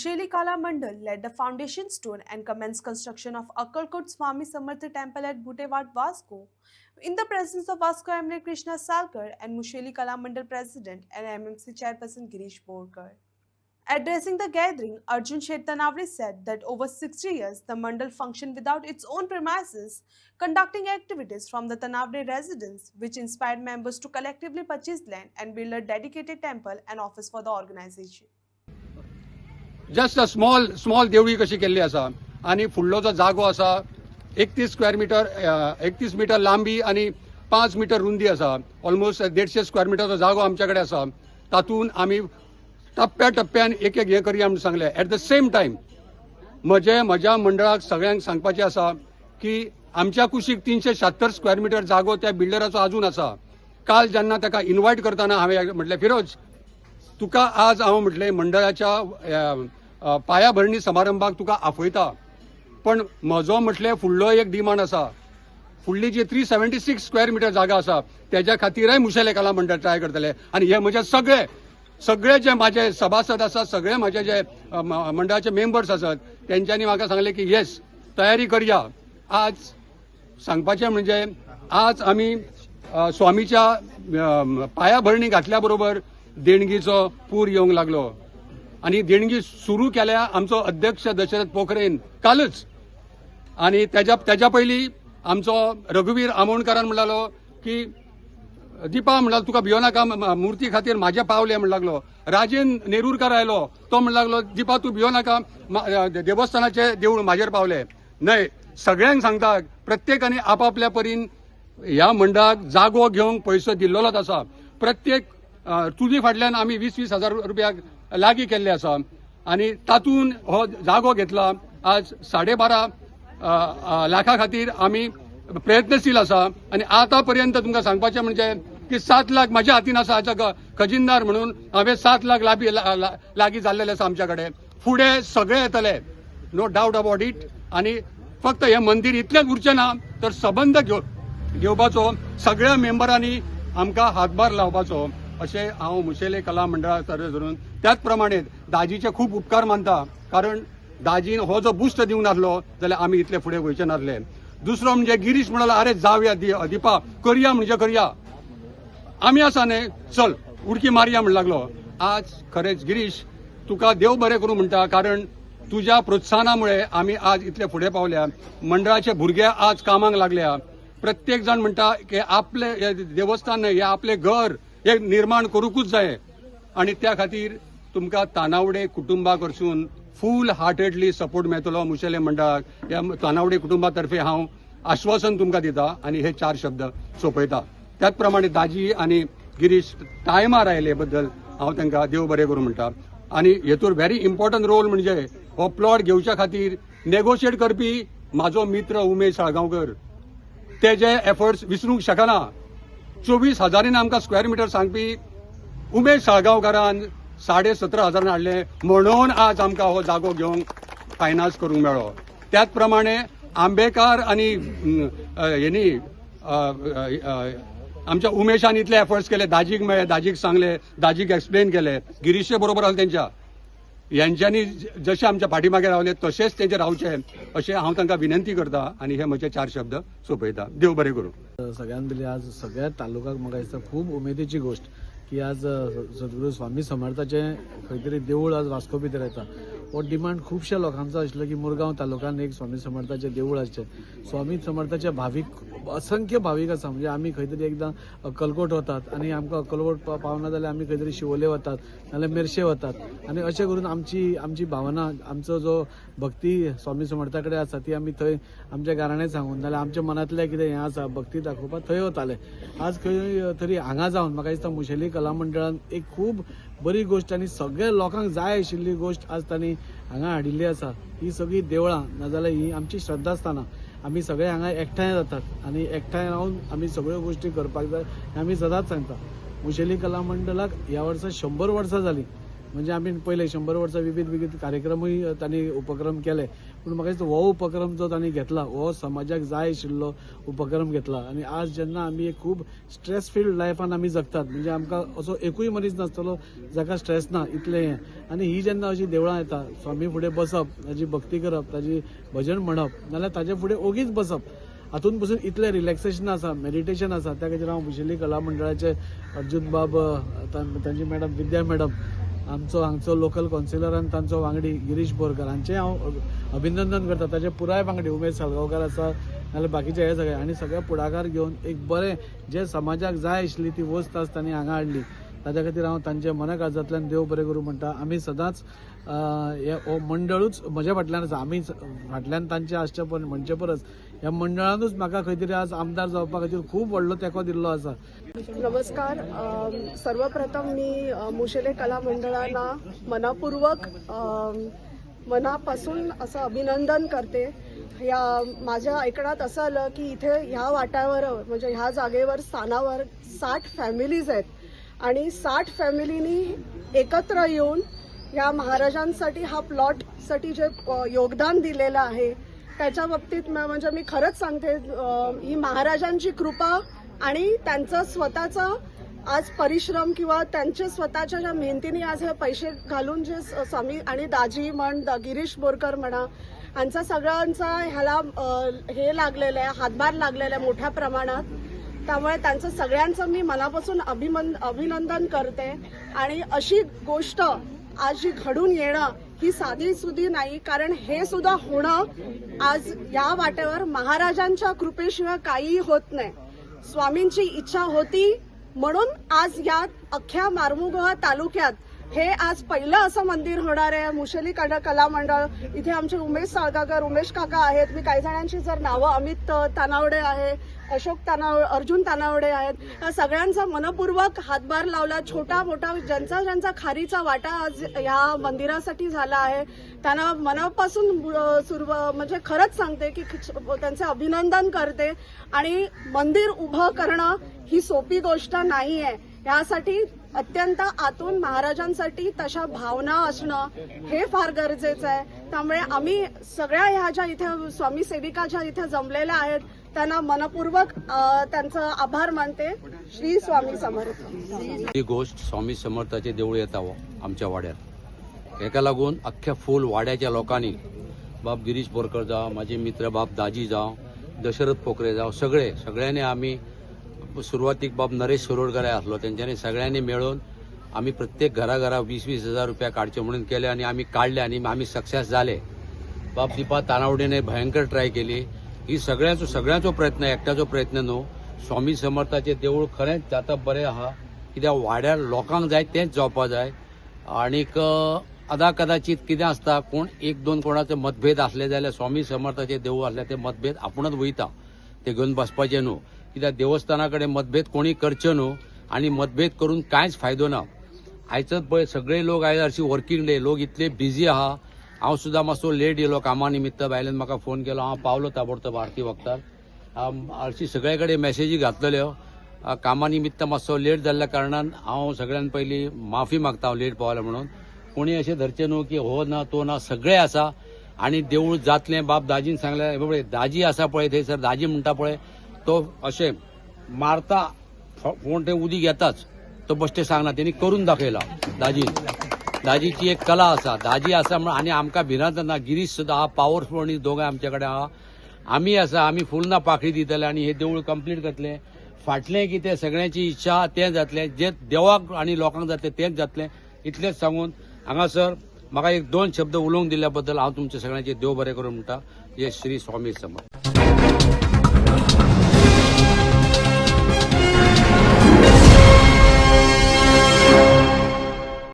Musheli Kala Mandal led the foundation stone and commenced construction of Akkalkot Swami Samarthi Temple at Butewat, Vasco, in the presence of Vasco Emre Krishna Salkar and Musheli Kala Mandal President and MMC Chairperson Girish Borkar. Addressing the gathering, Arjun Shettanavri said that over 60 years, the Mandal functioned without its own premises, conducting activities from the Tanavre residence, which inspired members to collectively purchase land and build a dedicated temple and office for the organization. Just a small Deoli कशी केल्ली आसा आणि फुडलो जो जागो आसा 31 square metre 31 metre लांबी आणि 5 मीटर रुंदी आसा. ऑलमोस्ट 150 स्क्वेअर मीटरचो जागो आमच्याकडे आसा. तातून आम्ही टप्प्याटप्प्यान एक हे करया म्हणून सांगले. एट द सेम टायम म्हज्या मंडळाक सगळ्यांक सांगपाचें आसा की आमच्या कुशीक 376 स्क्वेअर मीटर जागो त्या बिल्डराचो अजून आसा. काल जेन्ना ताका इन्व्हाइट करतना हांवें म्हटलें फिरोज तुका आज हांव म्हटलें मंडळाच्या पायाभरणी समारंभाक तुका आफयता, पण म्हजो म्हटलें फुडलो एक डिमांड आसा. फुडली जी 376 स्क्वेअर मीटर जागा आसा त्याच्या खातीरय मुशेले कला मंडळ ट्राय करतले. आणि हे म्हजे सगळे जे माझे सभासद आसात, सगळे माझे जे मंडळाचे मेंबर्स आसात, त्यांच्यानी म्हाका सांगले की येस तयारी करया. आज सांगपाचें म्हणजे आज आमी स्वामीच्या पायाभरणी घातल्या बरोबर देणगीचो पूर येवंक लागलो आणि देणगी सुरू केल्या आमचो अध्यक्ष दशरथ पोखरेन कालच. आणि त्याच्या पयलीं आमचो रघुवीर आमोणकरान म्हणलो की दीपा म्हणला तुका भियो नाका, मुर्ती खातीर म्हाजे पावले म्हण लागलो. राजेन नेरुरकार आयलो, तो म्हण लागलो दीपा तूं भियो नाका, देवस्थानाचे देवूळ म्हाजेर पावले. न्हय, सगळ्यांक सांगता प्रत्येकाने आपापल्या परीन ह्या मंडळाक जागो घेवंक पयसो दिल्लोच आसा. प्रत्येक तुजी फाटल्यान आमी 20-20 हजार रुपयाक लागीं केल्ले आसा आणि तातून हो जागो घेतला. आज 12.5 लाखा खातीर आमी प्रयत्नशील आसा आणि आतापर्यंत तुमकां सांगपाचें म्हणजे की 7 लाख म्हाज्या हातीन आसा. हाच्या खजिनदार म्हणून हांवें 7 लाख लागीं जाल्लेले आसा आमच्या कडेन. फुडें सगळे येतले, नो डावट अबाउट इट. आणि फक्त हे मंदिर इतलेंच उरचें ना तर सबंद घेवपाचो, सगळ्या मेंबरांनी आमकां हातभार लावपाचो अशें हांव मुशेले कला मंडळा तर्फे धरून. त्याच प्रमाणे दाजीचे खूब उपकार मानता, कारण दाजीन हो जो बुस्ट दिवंक नासलो जाल्यार आमी इतले फुडें वयचे नासले. दुसरो म्हणजे गिरीश म्हणलो अरे जावया दीपा करया म्हणजे करया, आमी आसा न्हय चल उडकी मारया म्हण लागलो. आज खरेंच गिरीश तुका देव बरें करूं म्हणटा, कारण तुज्या प्रोत्साहनामुळे आमी आज इतले फुडें पावल्या. मंडळाचे भुरगे आज कामाक लागल्या. प्रत्येक जण म्हणटा की आपले देवस्थान न्हय, हे आपले घर हे निर्माण करूकूच जाय. आणि त्या खातीर तुमकां तानावडे कुटुंबा कडसून फूल हार्टेडली सपोर्ट मेळटलो मुशेले मंडळाक. ह्या तानावडे कुटुंबा तर्फे हांव आश्वासन तुमकां दिता आणि हे 4 शब्द सोंपयता. त्याच प्रमाणे दाजी आणि गिरीश टायमार आयले बद्दल हांव तांकां देव बरें करूं म्हणटा. आणि हेतूर व्हेरी इम्पॉर्टंट रोल म्हणजे हो प्लॉट घेवच्या खातीर नेगोशिएट करपी म्हाजो मित्र उमेश साळगांवकर. तेजे एफर्ट्स विसरूंक शकना. 24,000 आमकां स्क्वेअर मीटर सांगपी उमेश साळगांवकारान 17,500 हाडले, म्हणून आज आमकां हो जागो घेवंक फायनान्स करूंक मेळ्ळो. त्याच प्रमाणे आंबेकार आणि हेनी आमच्या उमेशान इतले एफर्ट्स केले. दाजीक मेळ्ळे, दाजीक सांगले, दाजीक एक्सप्लेन केले. गिरीशे बरोबर आसले त्यांच्या. यांच्यांनी जशे आमच्या फाटीमागे रावले तशेंच तेंचे रावचे अशें हांव तांकां विनंती करता आणि हे म्हजे 4 शब्द सोंपयता. देव बरें करूं. सगळ्यात पयलीं आज सगळ्या तालुक्याक म्हाका दिसता खूब उमेदीची गोष्ट की आज सद्गुरू स्वामी समर्थाचे खंय तरी देवूळ आज वास्को भितर येता. हो डिमांड खुबश्या लोकांचो आशिल्लो की मुरगांव तालुक्यान एक स्वामी समर्थाचे देवूळ आसचें. स्वामी समर्थाचे भावीक असंख्य भावीक आसा. म्हणजे आमी खंय तरी एकदां अक्कलकोट वतात आणि आमकां अक्कलकोट पावना जाल्यार आमी खंय तरी शिवोले वतात नाल्यार मेर्शे वतात. आणि अशें करून आमची भावना, आमचो जो भक्ती स्वामी समर्था कडेन आसा ती आमी थंय आमच्या घराणें सांगून नाल्यार आमच्या मनांतलें कितें हें आसा भक्ती दाखोवपाक थंय वताले. आज खंय तरी हांगा जावन म्हाका दिसता मुशेली कला मंडळान एक खूब बरी गोष्ट आणि सगळ्या लोकांक जाय आशिल्ली गोष्ट आज तांणी हांगा हाडिल्ली आसा. ही सगळी देवळां नाजाल्यार ही आमची श्रद्धास्थानां. आमी सगळे हांगा एकठांय जातात आणि एकठांय रावन आमी सगळ्यो गोष्टी करपाक जाय हें आमी सदांच सांगता. मुशेली कला मंडळाक ह्या वर्सा 100 वर्सां जालीं. म्हणजे आमी पयले 100 वर्सां विविध कार्यक्रमूय तांणी उपक्रम केले, पूण म्हाका दिसता हो उपक्रम जो तांणी घेतला हो समाजाक जाय आशिल्लो उपक्रम घेतला आनी आज जेन्ना आमी एक खूब स्ट्रेस फिल्ड लायफान आमी जगतात म्हणजे आमकां असो एकूय मनीस नासतलो जाका स्ट्रेस ना इतलें हें आनी ही जेन्ना अशी देवळां येता स्वामी फुडें बसप ताजी भक्ती करप ताजी भजन म्हणप नाल्यार ताजे फुडें ओगीच बसप हातून पसून इतलें रिलॅक्सेशन आसा मेडिटेशन आसा त्या खातीर हांव मुशेली कला मंडळाचे अर्जुन बाब तांची मॅडम विद्या मॅडम आमचो हांगचो लोकल कावन्सिलर आनी तांचो वांगडी गिरीश बोरकार हांचें हांव अभिनंदन करता ताचे पुराय वांगडी उमेश साळगांवकार आसा नाल्यार बाकीचे हे सगळे आनी सगळे पुढाकार घेवन एक बरें जे समाजाक जाय आशिल्ली ती वस्त आज तांणी हांगा हाडली ताच्या खातीर हांव तांचे मनाकाळजांतल्यान देव बरें करूं म्हणटा आमी सदांच हे मंडळूच म्हज्या फाटल्यान आसा आमी फाटल्यान तांचे आसचे म्हणचे परस ह्या मंडळानूच म्हाका खंय तरी आज आमदार जावपा खातीर खूब व्हडलो तेंको दिल्लो आसा. नमस्कार. सर्वप्रथम मी मुशेले कला मंडळाला मनापासून असं अभिनंदन करते. या माझ्या ऐकण्यात असं आलं की इथे ह्या वाट्यावर म्हणजे ह्या जागेवर स्थानावर 60 फॅमिलीज आहेत आणि 60 फॅमिलीनी एकत्र येऊन या महाराजांसाठी हा प्लॉटसाठी जे योगदान दिलेलं आहे त्याच्या बाबतीत म्हणजे मी खरंच सांगते ही महाराजांची कृपा आणि त्यांचं स्वतःचं आज परिश्रम किंवा त्यांचे स्वतःच्या ज्या मेहनतीने आज हे पैसे घालून जे स्वामी आणि दाजी गिरीश बोरकर म्हणा यांचा सगळ्यांचा ह्याला हे लागलेलं आहे हातभार लागलेला आहे मोठ्या प्रमाणात. त्यामुळे त्यांचं सगळ्यांचं मी मनापासून अभिनंदन करते आणि अशी गोष्ट आज जी घडून येणं ही साधी सुधी नाही कारण हे सुद्धा होणं आज या वाटेवर महाराजांच्या कृपेशिवाय काहीही होत नाही. स्वामींची इच्छा होती म्हणून आज या अख्ख्या मारमुगोवा तालुक्यात हे आज पहिलं असं मंदिर होणार आहे. मुशेली कला मंडळ इथे आमचे उमेश साळगावकर उमेश काका आहेत. मी काही जणांची जर नावं अमित तानावडे आहे अशोक अर्जुन तानावडे आहेत. या सगळ्यांचा मनपूर्वक हातभार लावला. छोटा मोठा ज्यांचा खारीचा वाटा आज या मंदिरासाठी झाला आहे त्यांना मनापासून म्हणजे खरंच सांगते की त्यांचे अभिनंदन करते. आणि मंदिर उभं करणं ही सोपी गोष्ट नाही आहे. यासाठी अत्यंत आतून महाराजांसाठी तशा भावना असणं हे फार गरजेचं आहे. त्यामुळे आम्ही सगळ्या ह्या ज्या इथे स्वामी सेविका ज्या इथे जमलेल्या आहेत त्यांना मनपूर्वक त्यांचं आभार मानते. श्री स्वामी समर्थ. ही गोष्ट स्वामी समर्थाचे देऊळ येतावं आमच्या वाड्यात हेका लागून अख्ख्या फूल वाड्याच्या लोकांनी बाब गिरीश बोरकर जावं माझे मित्र बाब दाजी जावं दशरथ पोखरे जावं सगळ्यांनी आम्ही सुरुवातीक बाब नरेश सरोडकर असलो त्यांच्यानी सगळ्यांनी मिळून आम्ही प्रत्येक घरा 20-20 हजार रुपया काढचे म्हणून केले आणि आम्ही काढले आणि आम्ही सक्सेस झाले. बाब दीपा तानावडेने भयंकर ट्राय केली. ही सगळ्यांचो प्रयत्न एकट्याचो प्रयत्न न्हू. स्वामी समर्थाचे देऊळ खरेंच जाता बरें आहा कित्याक वाड्यार लोकांक जाय तेंच जावपा जाय. आनीक कदाचित कितें आसता कोण 1-2 कोणाचे मतभेद असले जाल्यार स्वामी समर्थाचे देऊळ असले ते मतभेद आपुणच वयता ते घेवन बसपाचे न्हू. कित्याक देवस्थाना कडेन मतभेद कोणी करचे न्हू आनी मतभेद करून कांयच फायदो ना. आयचत पळय सगळे लोक आयज हरशी वर्किंग डे लोक इतले बिजी आहा. हांव सुद्दां मातसो लेट येयलो कामा निमित्त बायलेन म्हाका फोन केलो हांव पावलो ताबडतोब आरती वखदार. हरशी सगळे कडेन मॅसेजी घातलेल्यो कामा निमित्त मातसो लेट जाल्ल्या कारणान हांव सगळ्यान पयलीं माफी मागता हांव लेट पावलो म्हणून. कोणी अशें धरचें न्हू की हो ना तो ना सगळे आसा आनी देऊळ जातलें. बाब दाजीन सांगलें पळय दाजी आसा पळय थंयसर दाजी म्हणटा पळय तो अशें मारता कोण ते उदीक येताच तो बश्टे सांगना त्यांनी करून दाखयला. दाजीची एक कला आसा दाजी आसा म्हणून आनी आमकां भिरांत ना. गिरीश सुद्दां आहा पावरफुल मनीस दोगांय आमचे कडेन आहा. आमी आसा आमी फुलना पाखडी दितले आनी हे देऊळ कंप्लीट करतले. फाटलें कितें सगळ्यांची इच्छा तें जातलें जे देवाक आनी लोकांक जातलें तेंच जातलें इतलेंच सांगून हांगासर म्हाका 1-2 शब्द उलोवंक दिल्ल्या बद्दल हांव तुमच्या सगळ्यांचे देव बरें करूं म्हणटा. जय श्री स्वामी समर्थ.